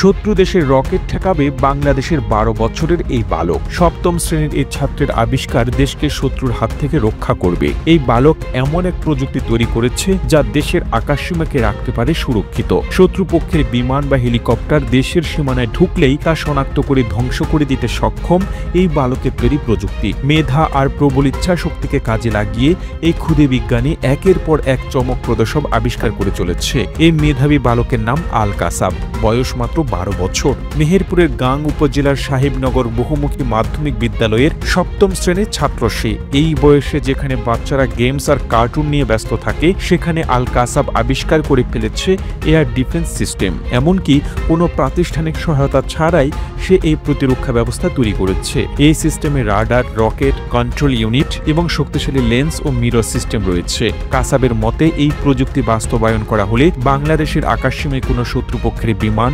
শত্রু দেশের রকেট ঠেকাবে বাংলাদেশের 12 বছরের এই বালক। সপ্তম শ্রেণীর এই ছাত্রের আবিষ্কার দেশকে শত্রুর হাত থেকে রক্ষা করবে। এই বালক এমন এক প্রযুক্তি তৈরি করেছে যা দেশের আকাশসীমাকে রাখতে পারে সুরক্ষিত। শত্রুপক্ষের বিমান বা হেলিকপ্টার দেশের সীমানায় ঢুকলেই তা শনাক্ত করে ধ্বংস করে দিতে সক্ষম এই বালকের তৈরি প্রযুক্তি। মেধা আর প্রবল ইচ্ছা শক্তিকে কাজে লাগিয়ে এই ক্ষুদে বিজ্ঞানী একের পর এক চমকপ্রদ সব আবিষ্কার করে চলেছে। এই মেধাবী বালকের নাম আল কাসাব। বয়স মাত্র 12 বছর। মেহেরপুরের গাং উপজেলার সাহেবনগর বহুমুখী মাধ্যমিক বিদ্যালয়ের সপ্তম শ্রেণীর ছাত্র সে। এই বয়সে যেখানে বাচ্চারা গেমস আর কার্টুন নিয়ে ব্যস্ত থাকে, সেখানে আল কাসাব আবিষ্কার করে ফেলেছে এয়ার ডিফেন্স সিস্টেম। এমনকি কোনো প্রাতিষ্ঠানিক সহায়তা ছাড়াই সে এই প্রতিরক্ষা ব্যবস্থা তৈরি করেছে। এই সিস্টেমে রাডার, রকেট, কন্ট্রোল ইউনিট এবং শক্তিশালী লেন্স ও মিরর সিস্টেম রয়েছে। কাসাবের মতে এই প্রযুক্তি বাস্তবায়ন করা হলে বাংলাদেশের আকাশসীমায় কোনো শত্রুপক্ষের বিমান